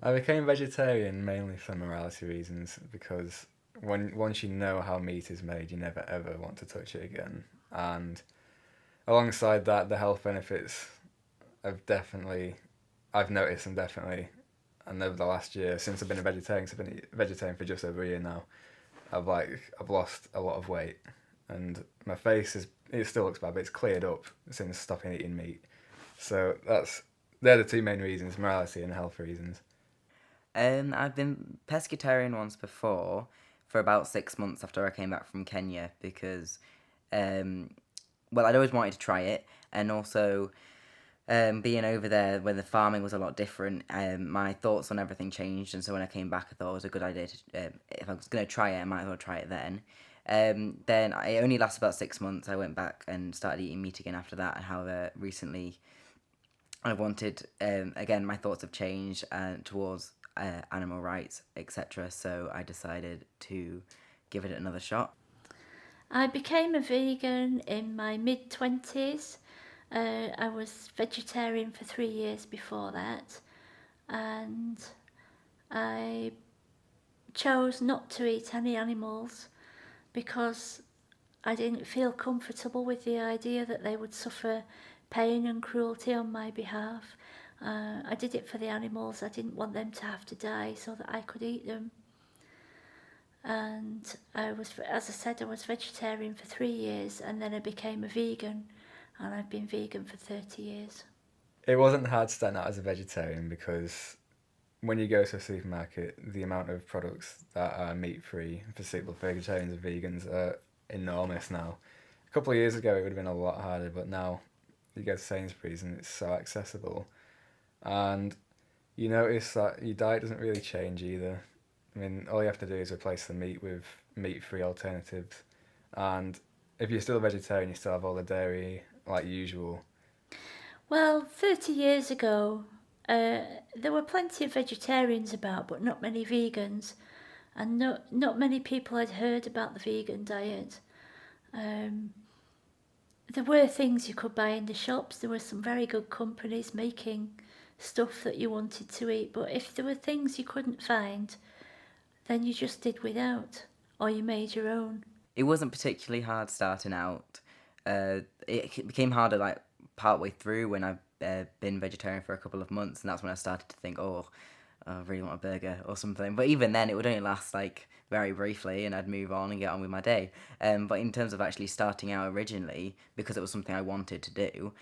I became vegetarian mainly for morality reasons because once you know how meat is made, you never ever want to touch it again. And alongside that, the health benefits have definitely I've noticed them definitely. And over the last year, since I've been a vegetarian, 'cause I've been a vegetarian for just over a year now, I've lost a lot of weight, and my face is it still looks bad, but it's cleared up since stopping eating meat. So they're the two main reasons: morality and health reasons. I've been pescatarian once before for about 6 months after I came back from Kenya because, um, well, I'd always wanted to try it, and also being over there where the farming was a lot different, my thoughts on everything changed, and so when I came back, I thought it was a good idea to, if I was going to try it, I might as well try it then. Then I only lasted about 6 months. I went back and started eating meat again after that. However, recently I wanted, again, my thoughts have changed towards animal rights, etc. So I decided to give it another shot. I became a vegan in my mid 20s. I was vegetarian for 3 years before that, and I chose not to eat any animals because I didn't feel comfortable with the idea that they would suffer pain and cruelty on my behalf. I did it for the animals. I didn't want them to have to die so that I could eat them. And as I said, I was vegetarian for 3 years, and then I became a vegan, and I've been vegan for 30 years. It wasn't hard starting out as a vegetarian because when you go to a supermarket, the amount of products that are meat free for suitable for vegetarians and vegans are enormous now. A couple of years ago, it would have been a lot harder, but now you go to Sainsbury's and it's so accessible. And you notice that your diet doesn't really change either. I mean, all you have to do is replace the meat with meat free alternatives. And if you're still a vegetarian, you still have all the dairy like usual. Well, 30 years ago, there were plenty of vegetarians about, but not many vegans, and not many people had heard about the vegan diet. Um, there were things you could buy in the shops. There were some very good companies making stuff that you wanted to eat, but if there were things you couldn't find, then you just did without, or you made your own. It wasn't particularly hard starting out. It became harder like partway through when I've been vegetarian for a couple of months, and that's when I started to think, oh, I really want a burger or something. But even then, it would only last like very briefly, and I'd move on and get on with my day. But in terms of actually starting out originally, because it was something I wanted to do,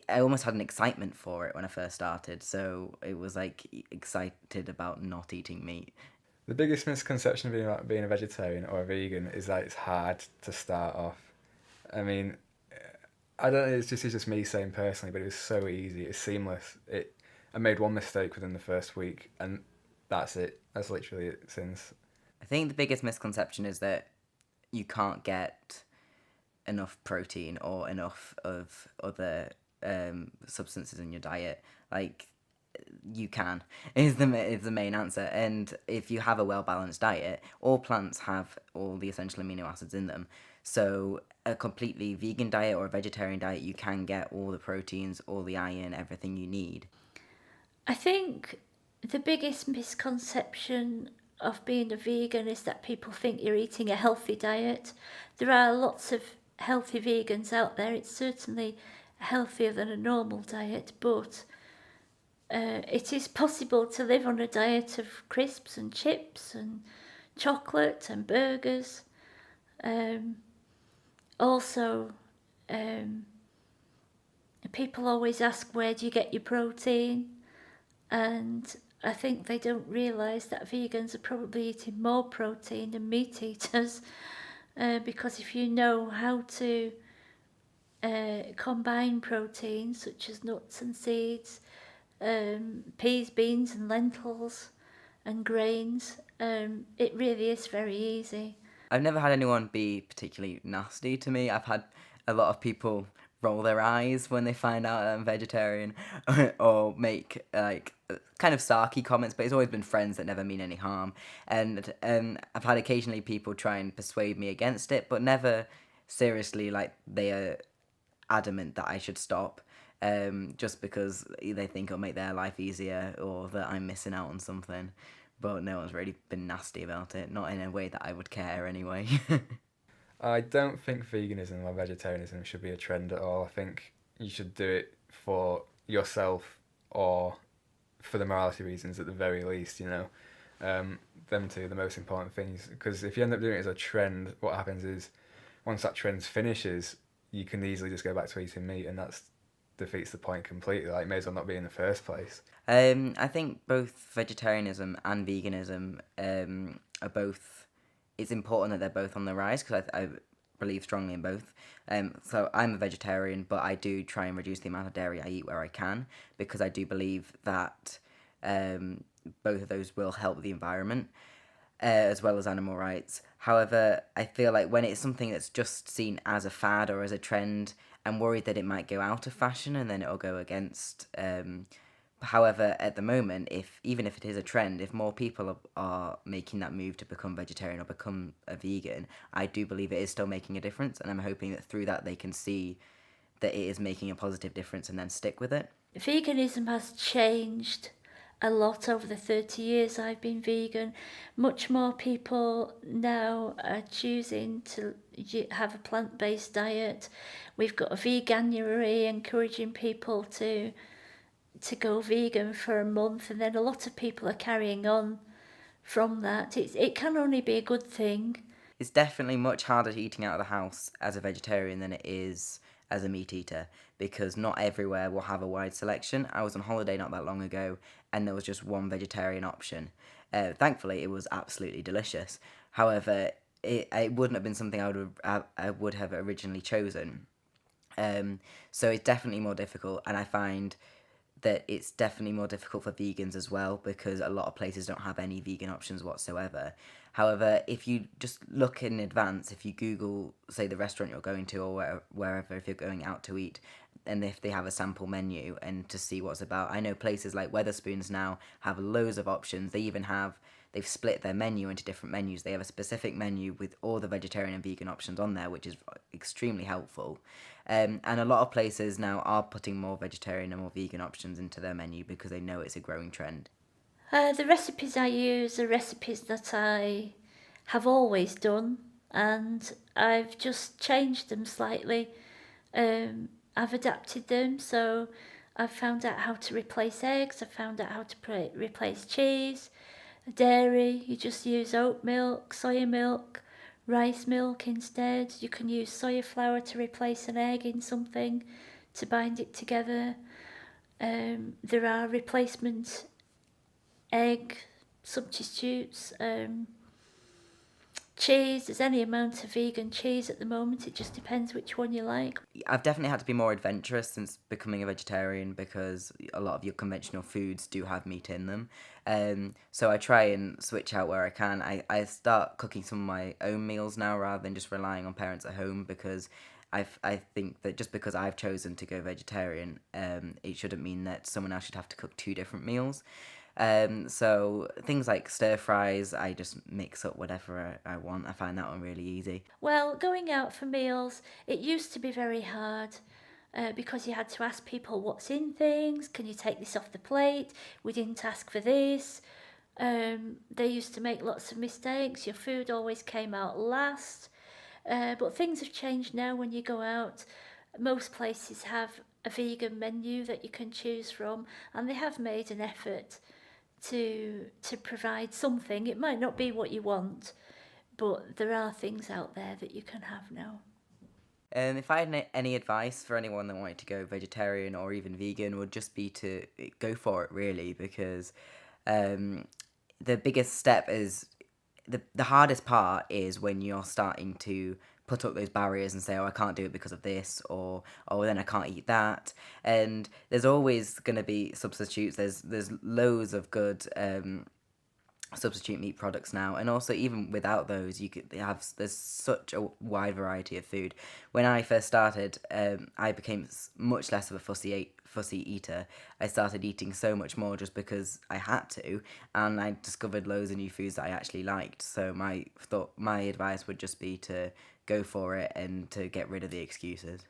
I almost had an excitement for it when I first started. So it was like excited about not eating meat. The biggest misconception of being a vegetarian or a vegan is that it's hard to start off. I mean, I don't know. It's just me saying personally, but it was so easy. It's seamless. I made one mistake within the first week, and that's it. That's literally it. Since I think the biggest misconception is that you can't get enough protein or enough of other substances in your diet. Like you can is the main answer. And if you have a well balanced diet, all plants have all the essential amino acids in them. So a completely vegan diet or a vegetarian diet, you can get all the proteins, all the iron, everything you need. I think the biggest misconception of being a vegan is that people think you're eating a healthy diet. There are lots of healthy vegans out there. It's certainly healthier than a normal diet, but it is possible to live on a diet of crisps and chips and chocolate and burgers. Um, also, um, people always ask, where do you get your protein? And I think they don't realise that vegans are probably eating more protein than meat eaters, because if you know how to combine proteins such as nuts and seeds, peas, beans, and lentils, and grains, it really is very easy. I've never had anyone be particularly nasty to me. I've had a lot of people roll their eyes when they find out I'm vegetarian or make like kind of sarky comments, but it's always been friends that never mean any harm. And I've had occasionally people try and persuade me against it, but never seriously like they are adamant that I should stop. just because they think it'll make their life easier or that I'm missing out on something. But no one's really been nasty about it, not in a way that I would care anyway. I don't think veganism or vegetarianism should be a trend at all. I think you should do it for yourself or for the morality reasons at the very least, you know. Them two are the most important things. Because if you end up doing it as a trend, what happens is once that trend finishes, you can easily just go back to eating meat, and that's defeats the point completely. Like, it may as well not be in the first place. I think both vegetarianism and veganism are both. It's important that they're both on the rise because I believe strongly in both. So I'm a vegetarian, but I do try and reduce the amount of dairy I eat where I can because I do believe that both of those will help the environment as well as animal rights. However, I feel like when it's something that's just seen as a fad or as a trend, I'm worried that it might go out of fashion and then it'll go against. However, at the moment, if even if it is a trend, if more people are making that move to become vegetarian or become a vegan, I do believe it is still making a difference, and I'm hoping that through that they can see that it is making a positive difference and then stick with it. Veganism has changed a lot over the 30 years I've been vegan. Much more people now are choosing to have a plant-based diet. We've got a veganuary encouraging people to go vegan for a month, and then a lot of people are carrying on from that. It can only be a good thing. It's definitely much harder eating out of the house as a vegetarian than it is as a meat eater because not everywhere will have a wide selection. I was on holiday not that long ago and there was just one vegetarian option. Thankfully, it was absolutely delicious. However, it wouldn't have been something I would have originally chosen. So it's definitely more difficult, and I find that it's definitely more difficult for vegans as well because a lot of places don't have any vegan options whatsoever. However, if you just look in advance, if you Google, say, the restaurant you're going to or wherever, if you're going out to eat, and if they have a sample menu and to see what's about. I know places like Weatherspoons now have loads of options. They've split their menu into different menus. They have a specific menu with all the vegetarian and vegan options on there, which is extremely helpful. And a lot of places now are putting more vegetarian and more vegan options into their menu because they know it's a growing trend. The recipes I use are recipes that I have always done, and I've just changed them slightly. I've adapted them, so I've found out how to replace eggs, I've found out how to replace cheese, dairy. You just use oat milk, soya milk, rice milk instead. You can use soya flour to replace an egg in something to bind it together. There are replacement egg substitutes, cheese. There's any amount of vegan cheese at the moment. It just depends which one you like. I've definitely had to be more adventurous since becoming a vegetarian because a lot of your conventional foods do have meat in them. So I try and switch out where I can. I start cooking some of my own meals now rather than just relying on parents at home because I think that just because I've chosen to go vegetarian, it shouldn't mean that someone else should have to cook two different meals. So things like stir fries, I just mix up whatever I want. I find that one really easy. Well, going out for meals, it used to be very hard because you had to ask people what's in things. Can you take this off the plate? We didn't ask for this. They used to make lots of mistakes. Your food always came out last. But things have changed now when you go out. Most places have a vegan menu that you can choose from, and they have made an effort to provide something. It might not be what you want, but there are things out there that you can have now. If I had any advice for anyone that wanted to go vegetarian or even vegan, would just be to go for it, really, because the biggest step is the hardest part is when you're starting to put up those barriers and say, oh, I can't do it because of this, or oh, then I can't eat that. And there's always going to be substitutes. There's loads of good substitute meat products now, and also even without those, there's such a wide variety of food. When I first started, I became much less of a fussy eater. I started eating so much more just because I had to, and I discovered loads of new foods that I actually liked. So my advice would just be to go for it and to get rid of the excuses.